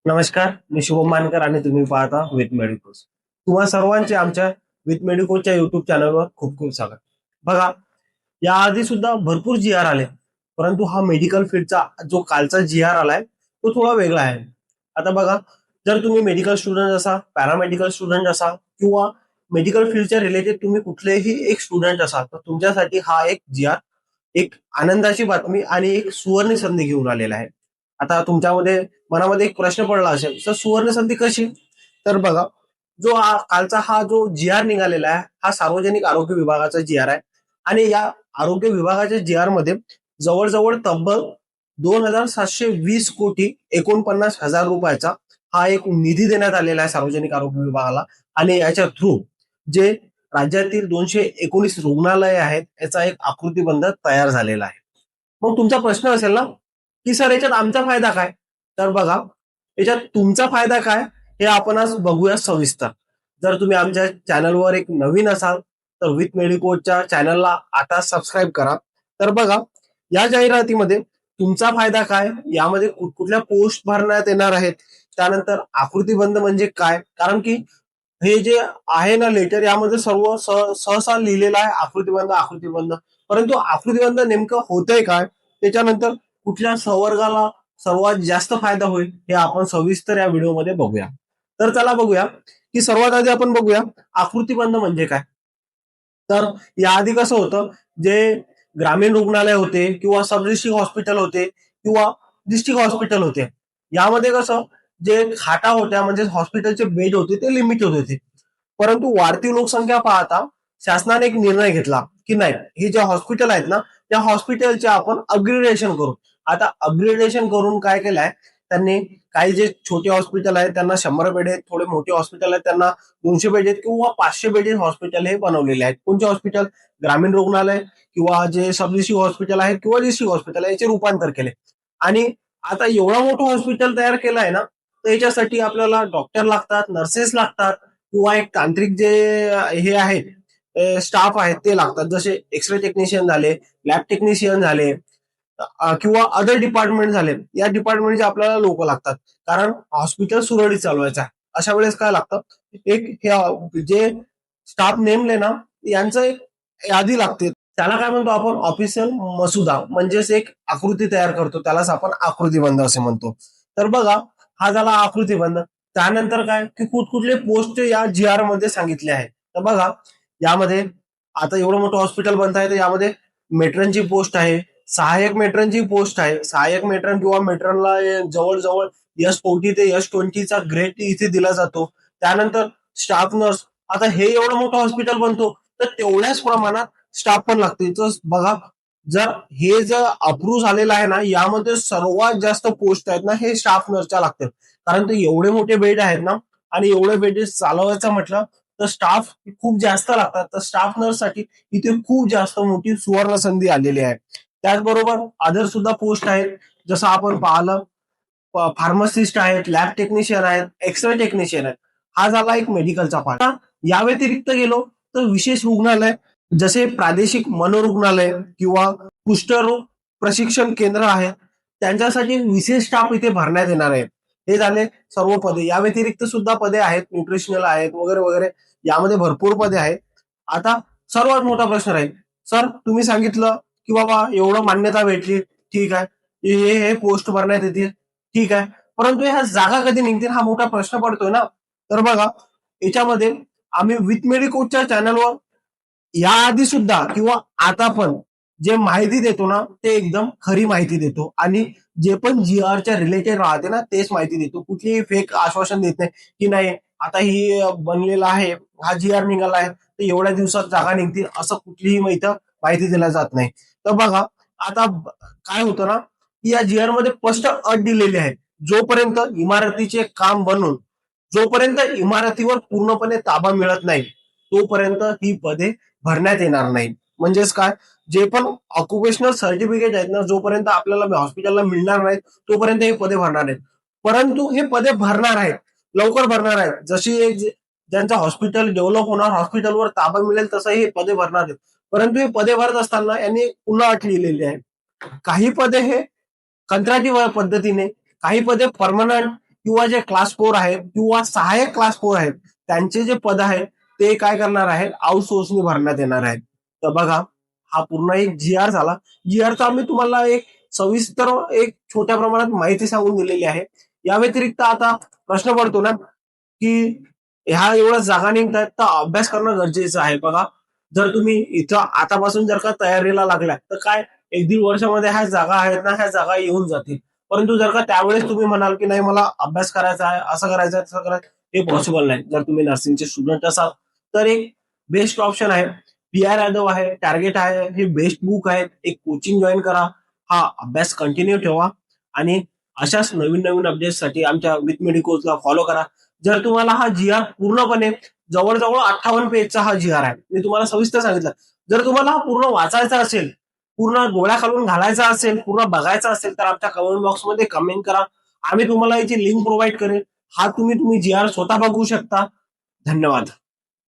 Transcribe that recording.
नमस्कार, मी शुभम मानकर आणि तुम्ही पाहता विथ मेडिकोस. तुम्हा सर्वांचे आमच्या विथ मेडिकोसच्या युट्यूब चॅनलवर खूप खूप स्वागत. बघा, याआधी सुद्धा भरपूर जी आर आले, परंतु हा मेडिकल फील्डचा जो कालचा जी आर आलाय तो थोडा वेगळा आहे. आता बघा, जर तुम्ही मेडिकल स्टुडंट असा, पॅरामेडिकल स्टुडंट असा किंवा मेडिकल फील्डच्या रिलेटेड तुम्ही कुठलेही एक स्टुडंट असाल, तर तुमच्यासाठी हा एक जी आर, एक आनंदाची बातमी आणि एक सुवर्ण संधी घेऊन आलेला आहे. आता तुमच्यामध्ये मनामध्ये एक प्रश्न पडला असेल, तर सुवर्ण संधी कशी? तर बघा, कालचा हा जो जी आर निघालेला आहे, हा सार्वजनिक आरोग्य विभागाचा जी आर आहे. आणि या आरोग्य विभागाच्या जी आर मध्ये जवळजवळ तब्बल 2,720 कोटी 49 हजार रुपयाचा हा एक निधी देण्यात आलेला आहे सार्वजनिक आरोग्य विभागाला. आणि याच्या थ्रू जे राज्यातील 219 रुग्णालय आहेत, याचा एक आकृतीबंध तयार झालेला आहे. मग तुमचा प्रश्न असेल ना, की सर याच्यात आमचा फायदा काय? तर बघा, याच्यात तुमचा फायदा काय हे आपण आज बघूया सविस्तर. जर तुम्ही आमच्या चॅनलवर एक नवीन असाल, तर विथ मेडिकोच्या चॅनलला आता सबस्क्राईब करा. तर बघा, या जाहिरातीमध्ये तुमचा फायदा काय, यामध्ये कुठल्या पोस्ट भरण्यात येणार आहेत, त्यानंतर आकृतीबंध म्हणजे काय, कारण की हे जे आहे ना लेटर, यामध्ये सर्व सहसा लिहिलेलं आहे आकृतीबंध आकृतीबंध. परंतु आकृतीबंध नेमकं होतंय काय, त्याच्यानंतर कुठल्या संवर्गाला सर्वात जास्त फायदा होईल, हे आपण सविस्तर या व्हिडिओमध्ये बघूया. तर चला बघूया, की सर्वात आधी आपण बघूया आकृतीबंध म्हणजे काय. तर याआधी कसं होतं, जे ग्रामीण रुग्णालय होते किंवा सब डिस्ट्रिक्ट हॉस्पिटल होते किंवा डिस्ट्रिक्ट हॉस्पिटल होते, यामध्ये कसं, जे खाटा होत्या म्हणजे हॉस्पिटलचे बेड होते ते लिमिटेड होते. परंतु वाढती लोकसंख्या पाहता शासनाने एक निर्णय घेतला, की नाही, हे जे हॉस्पिटल आहेत ना, त्या हॉस्पिटलचे आपण अपग्रेडेशन करू. आता अपग्रेडेशन करून काय केलंय त्यांनी, काही जे छोटे हॉस्पिटल आहेत त्यांना 100 बेड आहेत, थोडे मोठे हॉस्पिटल आहेत त्यांना 200 बेड आहेत किंवा 500 बेड हॉस्पिटल हे बनवलेले आहेत. कोणते हॉस्पिटल? ग्रामीण रुग्णालय किंवा जे सब डिस्ट्रिक्ट हॉस्पिटल आहेत किंवा डिस्ट्रिक्ट हॉस्पिटल आहे, याचे रूपांतर केले. आणि आता एवढा मोठं हॉस्पिटल तयार केलं आहे ना, तर याच्यासाठी आपल्याला डॉक्टर लागतात, नर्सेस लागतात किंवा एक तांत्रिक जे हे आहेत स्टाफ आहेत ते लागतात, जसे एक्सरे टेक्निशियन झाले, लॅब टेक्निशियन झाले, किंवा अदर डिपार्टमेंट झाले. या डिपार्टमेंटचे आपल्याला लोक लागतात, कारण हॉस्पिटल सुरळीत चालवायचं आहे. अशा वेळेस काय लागतं, एक हे जे स्टाफ नेमले ना, यांचं एक यादी लागते. त्याला काय म्हणतो आपण? ऑफिशियल मसुदा, म्हणजेच एक आकृती तयार करतो, त्यालाच आपण आकृतीबंध असे म्हणतो. तर बघा, हा झाला आकृतीबंध. त्यानंतर काय, की कुठकुठले पोस्ट या जी आर मध्ये सांगितले आहे. तर बघा, यामध्ये आता एवढं मोठं हॉस्पिटल बनत आहे, तर यामध्ये मेट्रनची पोस्ट आहे, सहाय्यक मेट्रनची पोस्ट आहे. सहाय्यक मेट्रन किंवा मेट्रनला जवळजवळ S40 ते S20चा ग्रेड इथे दिला जातो. त्यानंतर स्टाफ नर्स. आता हे एवढं मोठं हॉस्पिटल बनतो, तर तेवढ्याच प्रमाणात स्टाफ पण लागते. तर बघा, जर हे जर अप्रूव्ह झालेलं आहे ना, यामध्ये सर्वात जास्त पोस्ट आहेत ना, हे स्टाफ नर्सच्या लागतात. कारण ते एवढे मोठे बेड आहेत ना, आणि एवढे बेड चालवायचं म्हटलं तर स्टाफ खूप जास्त लागतात. तर स्टाफ नर्ससाठी इथे खूप जास्त मोठी सुवर्ण संधी आलेली आहे. त्याचबरोबर अदर सुद्धा पोस्ट आहेत, जसं आपण पाहिलं, फार्मासिस्ट आहेत, लॅब टेक्निशियन आहेत, एक्सरे टेक्निशियन आहेत. हा झाला एक मेडिकलचा पार्ट. या व्यतिरिक्त गेलो तर विशेष रुग्णालय, जसे प्रादेशिक मनोरुग्णालय किंवा कुष्ठरोग प्रशिक्षण केंद्र आहे, त्यांच्यासाठी विशेष स्टाफ इथे भरण्यात येणार आहे. हे झाले सर्व पदे. या व्यतिरिक्त सुद्धा पदे आहेत, न्यूट्रिशनल आहेत वगैरे वगैरे, यामध्ये भरपूर पदे आहेत. आता सर्वात मोठा प्रश्न राहील, सर तुम्ही सांगितलं की बाबा एवढं मान्यता भेटली, ठीक आहे, हे हे पोस्ट भरण्यात येतील, ठीक आहे, परंतु ह्या जागा कधी निघतील हा मोठा प्रश्न पडतोय ना. तर बघा, याच्यामध्ये आम्ही विथ मेडिकोच्या चॅनलवर याआधी सुद्धा किंवा आता पण जे माहिती देतो ना, ते एकदम खरी माहिती देतो. आणि जे पण जी आरच्या रिलेटेड राहते ना, तेच माहिती देतो. कुठलीही फेक आश्वासन देत नाही, की नाही आता ही बनलेला आहे, हा जी आर निघाला आहे, तर एवढ्या दिवसात जागा निघतील, असं कुठलीही माहिती दिल्या जात नाही. तर बघा, आता काय होतं ना, की या जी आर मध्ये स्पष्ट अट दिलेली आहे, जोपर्यंत इमारतीचे काम बनून जोपर्यंत इमारतीवर पूर्णपणे ताबा मिळत नाही, तोपर्यंत ही पदे भरण्यात येणार नाही. म्हणजेच काय, जे पण ऑक्युपेशनल सर्टिफिकेट आहेत ना, जोपर्यंत आपल्याला हॉस्पिटलला मिळणार नाहीत, तोपर्यंत हे पदे भरणार नाहीत. परंतु हे पदे भरणार आहेत, लवकर भरणार आहेत. जशी ज्यांचं हॉस्पिटल डेव्हलप होणार, हॉस्पिटलवर ताबा मिळेल, तसं हे पदे भरणार आहेत. परंतु हे पदे भरत असताना यांनी पुन्हा अट लिहिलेली आहे. काही पदे हे कंत्राटी पद्धतीने, काही पदे परमनंट किंवा जे क्लास 4 आहेत किंवा सहाय्यक क्लास 4 आहेत त्यांचे जे पद आहेत ते काय करणार आहेत, आउटसोर्सने भरण्यात येणार आहेत. तर बघा, हा पूर्ण एक जी आर झाला. जी आरचा आम्ही तुम्हाला एक सविस्तर एक छोट्या प्रमाणात माहिती सांगून दिलेली आहे. या व्यतिरिक्त आता प्रश्न पडतो ना, की ह्या एवढ्या जागा निघतायत तर अभ्यास करणं गरजेचं आहे. बघा, जर तुम्ही इथं आतापासून जर का तयारीला लागल्या तर काय एक दीड वर्षामध्ये ह्या जागा आहेत ना, ह्या जागा येऊन जातील. परंतु जर का त्यावेळेस तुम्ही म्हणाल की नाही मला अभ्यास करायचा आहे, असं करायचं आहे, तसं करायचं, हे पॉसिबल नाही. जर तुम्ही नर्सिंगचे स्टुडंट असाल तर एक बेस्ट ऑप्शन आहे पी आर यादव आहे, टार्गेट आहे, हे बेस्ट बुक आहेत. एक कोचिंग जॉईन करा, हा अभ्यास कंटिन्यू ठेवा आणि अशाच नवीन नवीन अपडेट्ससाठी आमच्या विथ मेडिकोजला फॉलो करा. जर तुम्हाला हा जी आर पूर्णपणे जवळजवळ 58 पेजचा हा जी आर आहे, मी तुम्हाला सविस्तर सांगितलं. जर तुम्हाला हा पूर्ण वाचायचा असेल, पूर्ण डोळ्या खालून घालायचा असेल, पूर्ण बघायचा असेल तर आमच्या कमेंट बॉक्समध्ये कमेंट करा. आम्ही तुम्हाला याची लिंक प्रोव्हाइड करेल. हा तुम्ही जी आर स्वतः बघू शकता. धन्यवाद.